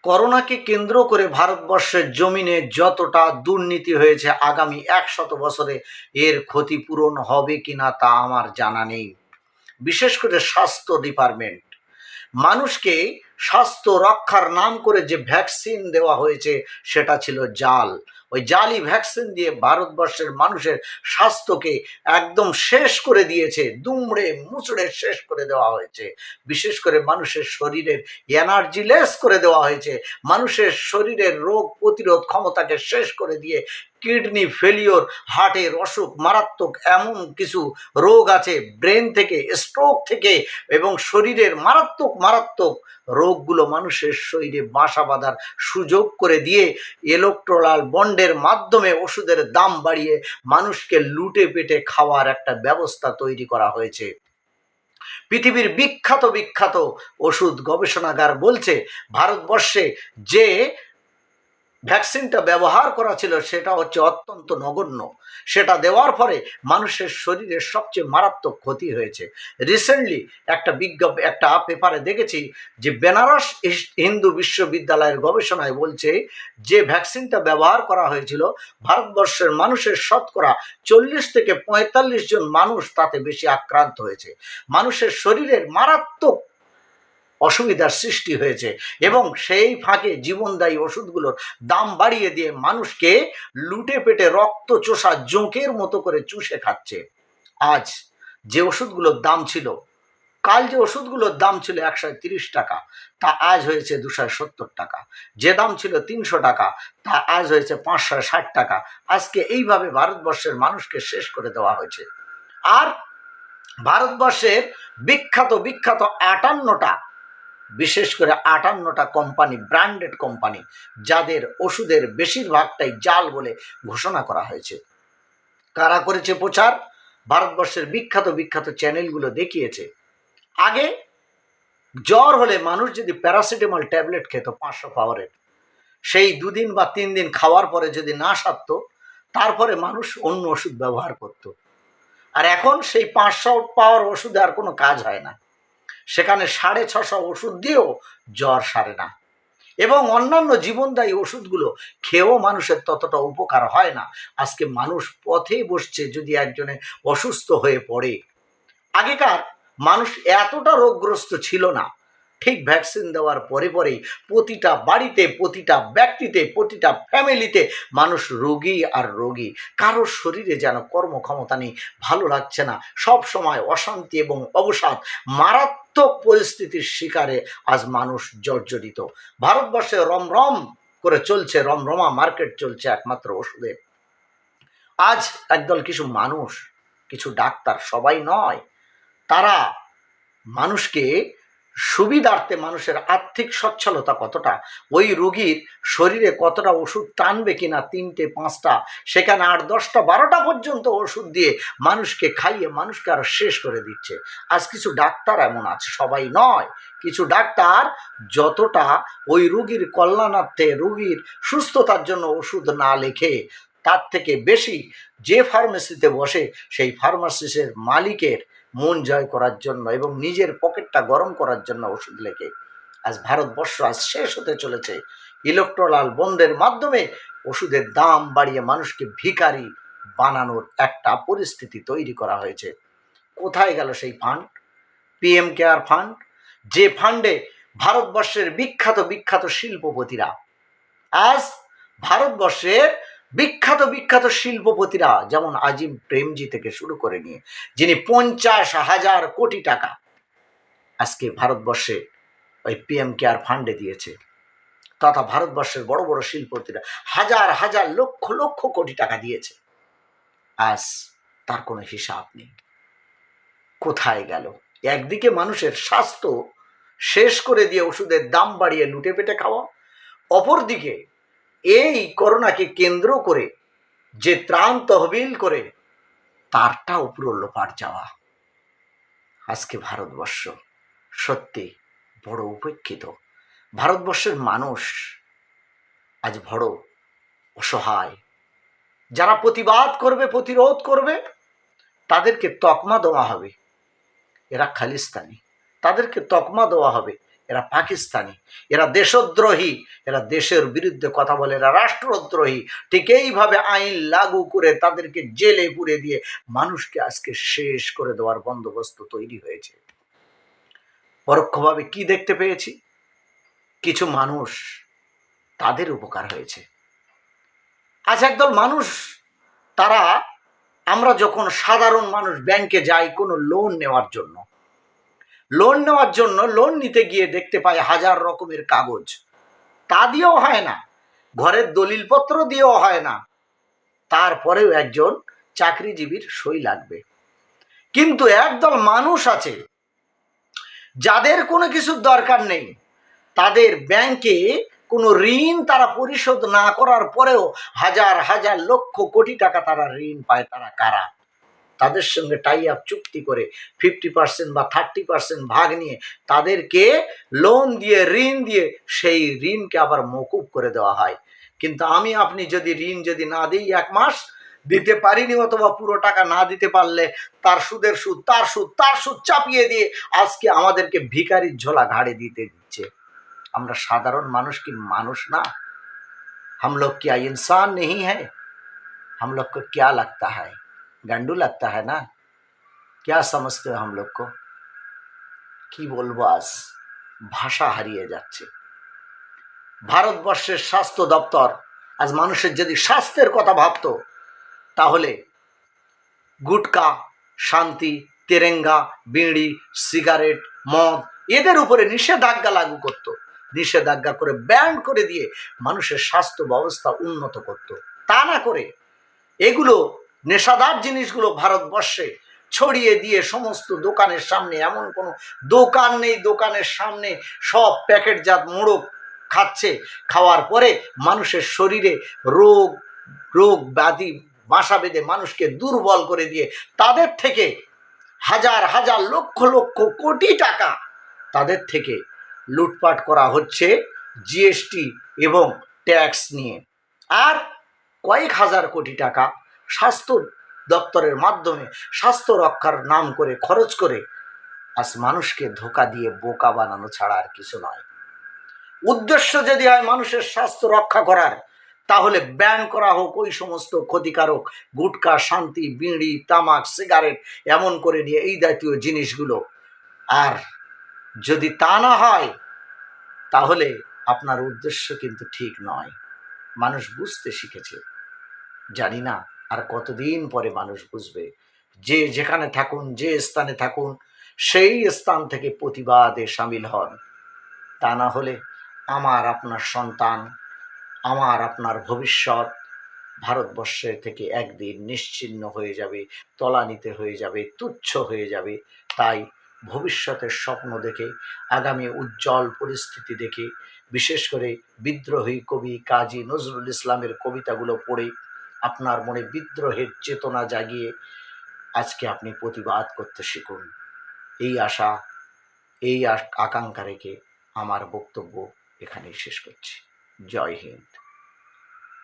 করোনাকে কেন্দ্র করে ভারতবর্ষের জমিনে যতটা দুর্নীতি হয়েছে আগামী 100 বছরে এর ক্ষতিপূরণ হবে কিনা তা আমার জানা নেই। বিশেষ করে স্বাস্থ্য ডিপার্টমেন্ট মানুষকে স্বাস্থ্য রক্ষার নাম করে যে ভ্যাকসিন দেওয়া হয়েছে সেটা ছিল জাল। ওই জালি ভ্যাকসিন দিয়ে ভারতবর্ষের মানুষের স্বাস্থ্যকে একদম শেষ করে দিয়েছে, দুমড়ে মুচড়ে শেষ করে দেওয়া হয়েছে। বিশেষ করে মানুষের শরীরের এনার্জিলেস করে দেওয়া হয়েছে, মানুষের শরীরের রোগ প্রতিরোধ ক্ষমতাকে শেষ করে দিয়ে কিডনি ফেলিওর, হার্টের অসুখ, মারাত্মক এমন কিছু রোগ আছে ব্রেন থেকে, স্ট্রোক থেকে এবং শরীরের মারাত্মক মারাত্মক রোগগুলো মানুষের শরীরে বাসা বাঁধার সুযোগ করে দিয়ে ইলেকট্রাল বন্ডের মাধ্যমে ওষুধের দাম বাড়িয়ে মানুষকে লুটে পেটে খাওয়ার একটা ব্যবস্থা তৈরি করা হয়েছে। পৃথিবীর বিখ্যাত বিখ্যাত ওষুধ গবেষণাগার বলছে ভারতবর্ষে যে ভ্যাকসিনটা ব্যবহার করা ছিল সেটা হচ্ছে অত্যন্ত নগণ্য। সেটা দেওয়ার পরে মানুষের শরীরের সবচেয়ে মারাত্মক ক্ষতি হয়েছে। রিসেন্টলি একটা পেপারে দেখেছি যে বেনারস হিন্দু বিশ্ববিদ্যালয়ের গবেষণায় বলছে যে ভ্যাকসিনটা ব্যবহার করা হয়েছিল ভারতবর্ষের মানুষের শতকরা 40 থেকে 45 জন মানুষ তাতে বেশি আক্রান্ত হয়েছে। মানুষের শরীরের মারাত্মক অসুবিধার সৃষ্টি হয়েছে এবং সেই ফাঁকে জীবনদায়ী ওষুধগুলোর দাম বাড়িয়ে দিয়ে মানুষকে লুটে পেটে রক্ত চোষা জোঁকের মতো করে চুষে খাচ্ছে। আজ যে ওষুধগুলোর দাম ছিল, কাল যে ওষুধগুলোর দাম ছিল 130 টাকা, তা আজ হয়েছে 270 টাকা। যে দাম ছিল 300 টাকা, তা আজ হয়েছে 560 টাকা। আজকে এইভাবে ভারতবর্ষের মানুষকে শেষ করে দেওয়া হয়েছে। আর ভারতবর্ষের বিখ্যাত বিখ্যাত 58টা, বিশেষ করে 58টা কোম্পানি, ব্র্যান্ডেড কোম্পানি, যাদের ওষুধের বেশিরভাগটাই জাল বলে ঘোষণা করা হয়েছে। কারা করেছে প্রচার? ভারতবর্ষের বিখ্যাত বিখ্যাত চ্যানেলগুলো দেখিয়েছে। আগে জ্বর হলে মানুষ যদি প্যারাসিটামল ট্যাবলেট খেত 500 পাওয়ারের, সেই 2 দিন বা 3 দিন খাওয়ার পরে যদি না সারত, তারপরে মানুষ অন্য ওষুধ ব্যবহার করত। আর এখন সেই 500 পাওয়ার ওষুধে আর কোনো কাজ হয় না, সেখানে 650 ওষুধ দিয়েও জ্বর সারে না এবং অন্যান্য জীবনদায়ী ওষুধগুলো খেয়েও মানুষের ততটা উপকার হয় না। আজকে মানুষ পথেই বসছে যদি একজনে অসুস্থ হয়ে পড়ে। আগেকার মানুষ এতটা রোগগ্রস্ত ছিল না। ঠিক ভ্যাকসিন দেওয়ার পরে পরেই প্রতিটা বাড়িতে, প্রতিটা ব্যক্তিতে, প্রতিটা ফ্যামিলিতে মানুষ রোগী আর রোগী। কারোর শরীরে যেন কর্মক্ষমতা নেই, ভালো লাগছে না, সব সময় অশান্তি এবং অবসাদ, মারাত্মক পরিস্থিতির শিকারে আজ মানুষ জর্জরিত। ভারতবর্ষে রমরম করে চলছে, রমরমা মার্কেট চলছে একমাত্র ওষুধের। আজ একদল কিছু মানুষ, কিছু ডাক্তার, সবাই নয়, তারা মানুষকে সুবিধার্থে, মানুষের আর্থিক সচ্ছলতা কতটা, ওই রোগীর শরীরে কতটা ওষুধ টানবে কিনা, 3টে 5টা, সেখানে 8 10টা 12টা পর্যন্ত ওষুধ দিয়ে মানুষকে খাইয়ে মানুষকে আরো শেষ করে দিচ্ছে। আজ কিছু ডাক্তার এমন আছে, সবাই নয়, কিছু ডাক্তার যতটা ওই রোগীর কল্যাণার্থে, রোগীর সুস্থতার জন্য ওষুধ না লেখে, তার থেকে বেশি যে ফার্মেসিতে বসে সেই ফার্মাসিস্টের মালিকের মন জয় করার জন্য এবং নিজের পকেটটা গরম করার জন্য ওষুধ লেখে। আজ ভারতবর্ষ আজ শেষ হতে চলেছে। ইলেকট্রাল বন্ডের মাধ্যমে ওষুধের দাম বাড়িয়ে মানুষকে ভিখারি বানানোর একটা পরিস্থিতি তৈরি করা হয়েছে। কোথায় গেল সেই ফান্ড? পিএম কেয়ার ফান্ড, যে ফান্ডে ভারতবর্ষের বিখ্যাত বিখ্যাত শিল্পপতিরা, আজ ভারতবর্ষের বিখ্যাত বিখ্যাত শিল্পপতিরা, যেমন আজিম প্রেমজি থেকে শুরু করে নিয়ে, যিনি 50,000 কোটি টাকা আজকে ভারতবর্ষে ওই পিএম কেয়ার ফান্ডে দিয়েছে, তথা ভারতবর্ষের বড় বড় শিল্পপতিরা হাজার হাজার লক্ষ লক্ষ কোটি টাকা দিয়েছে। আজ তার কোনো হিসাব নেই। কোথায় গেল? একদিকে মানুষের স্বাস্থ্য শেষ করে দিয়ে ওষুধের দাম বাড়িয়ে লুটে পেটে খাওয়া, অপরদিকে এই করোনাকে কেন্দ্র করে যে ত্রাণ তহবিল করে তারটা উপর লোপাট যাওয়া। আজকে ভারতবর্ষ সত্যি বড় উপেক্ষিত। ভারতবর্ষের মানুষ আজ বড় অসহায়। যারা প্রতিবাদ করবে, প্রতিরোধ করবে, তাদেরকে তকমা দেওয়া হবে এরা খালিস্তানি, তাদেরকে তকমা দেওয়া হবে এরা পাকিস্তানি, এরা দেশদ্রোহী, এরা দেশের বিরুদ্ধে কথা বলে, এরা রাষ্ট্রদ্রোহী। ঠিক এইভাবে আইন লাগু করে তাদেরকে জেলে পুরে দিয়ে মানুষকে আজকে শেষ করে দেওয়ার বন্দোবস্ত তৈরি হয়েছে। পরোক্ষভাবে কি দেখতে পেয়েছি? কিছু মানুষ, তাদের উপকার হয়েছে। আজ একদল মানুষ, তারা, আমরা যখন সাধারণ মানুষ ব্যাংকে যাই কোনো লোন নেওয়ার জন্য, লোন নিতে গিয়ে দেখতে পাই হাজার রকমের কাগজ, তা দিয়েও হয় না, ঘরের দলিলপত্র দিয়েও হয় না, তারপরেও একজন চাকরিজীবীর সই লাগবে। কিন্তু একদল মানুষ আছে যাদের কোনো কিছুর দরকার নেই, তাদের ব্যাংকে কোনো ঋণ তারা পরিশোধ না করার পরেও হাজার হাজার লক্ষ কোটি টাকা তারা ঋণ পায়। তারা কারা? তাদের সঙ্গে টাই আপ চুক্তি করে 50% বা 30% ভাগ নিয়ে তাদেরকে লোন দিয়ে, ঋণ দিয়ে, সেই ঋণকে আবার মকুব করে দেওয়া হয়। কিন্তু আমি আপনি যদি ঋণ যদি না দিই, 1 মাস দিতে পারিনি অথবা পুরো টাকা না দিতে পারলে তার সুদের সুদ, তার সুদ, তার সুদ চাপিয়ে দিয়ে আজকে আমাদেরকে ভিখারির ঝোলা ঘাড়ে দিতে দিচ্ছে। আমরা সাধারণ মানুষ কি মানুষ না? हम लोग क्या इंसान नहीं है? हम लोग को क्या लगता है? गांडू लगता है ना? क्या समझते हो हम लोग को? কি বলবো, আজ ভাষা হারিয়ে যাচ্ছে। ভারতবর্ষের স্বাস্থ্য দপ্তর আজ মানুষের যদি স্বাস্থ্যের কথা ভাবতো, তাহলে গুটকা, শান্তি, তেরেঙ্গা, বিড়ি, সিগারেট, মদ, এদের উপরে নিষেধাজ্ঞা লাগু করত, নিষেধাজ্ঞা করে ব্যান করে দিয়ে মানুষের স্বাস্থ্য ব্যবস্থা উন্নত করত। তা না করে এগুলো নেশাদার জিনিসগুলো ভারতবর্ষে ছড়িয়ে দিয়ে সমস্ত দোকানের সামনে, এমন কোনো দোকান নেই দোকানের সামনে সব প্যাকেটজাত মোড়ক খাচ্ছে। খাওয়ার পরে মানুষের শরীরে রোগ রোগ ব্যাধি বাসা বেঁধে মানুষকে দুর্বল করে দিয়ে তাদের থেকে হাজার হাজার লক্ষ লক্ষ কোটি টাকা তাদের থেকে লুটপাট করা হচ্ছে জিএসটি এবং ট্যাক্স নিয়ে। আর কয়েক হাজার কোটি টাকা স্বাস্থ্য দপ্তরের মাধ্যমে স্বাস্থ্য রক্ষার নাম করে খরচ করে আজ মানুষকে ধোঁকা দিয়ে বোকা বানানো ছাড়া আর কিছু নয়। উদ্দেশ্য যদি হয় মানুষের স্বাস্থ্য রক্ষা করার, তাহলে ব্যান করা হোক ওই সমস্ত ক্ষতিকারক গুটকা, শান্তি, বিড়ি, তামাক, সিগারেট, এমন করে নিয়ে এই জাতীয় জিনিসগুলো। আর যদি তা না হয়, তাহলে আপনার উদ্দেশ্য কিন্তু ঠিক নয়। মানুষ বুঝতে শিখেছে, জানি না আর কতদিন পরে মানুষ বুঝবে। যে যেখানে থাকুন, যে স্থানে থাকুন, সেই স্থান থেকে প্রতিবাদে সামিল হন। তা না হলে আমার আপনার সন্তান, আমার আপনার ভবিষ্যৎ ভারতবর্ষের থেকে একদিন নিশ্চিহ্ন হয়ে যাবে, তলানিতে হয়ে যাবে, তুচ্ছ হয়ে যাবে। তাই ভবিষ্যতের স্বপ্ন দেখে, আগামী উজ্জ্বল পরিস্থিতি দেখে, বিশেষ করে বিদ্রোহী কবি কাজী নজরুল ইসলামের কবিতাগুলো পড়ে আপনার মনে বিদ্রোহের চেতনা জাগিয়ে আজকে আপনি প্রতিবাদ করতে শিখুন। এই আশা, এই আকাঙ্ক্ষা রেখে আমার বক্তব্য এখানেই শেষ করছি। জয় হিন্দ।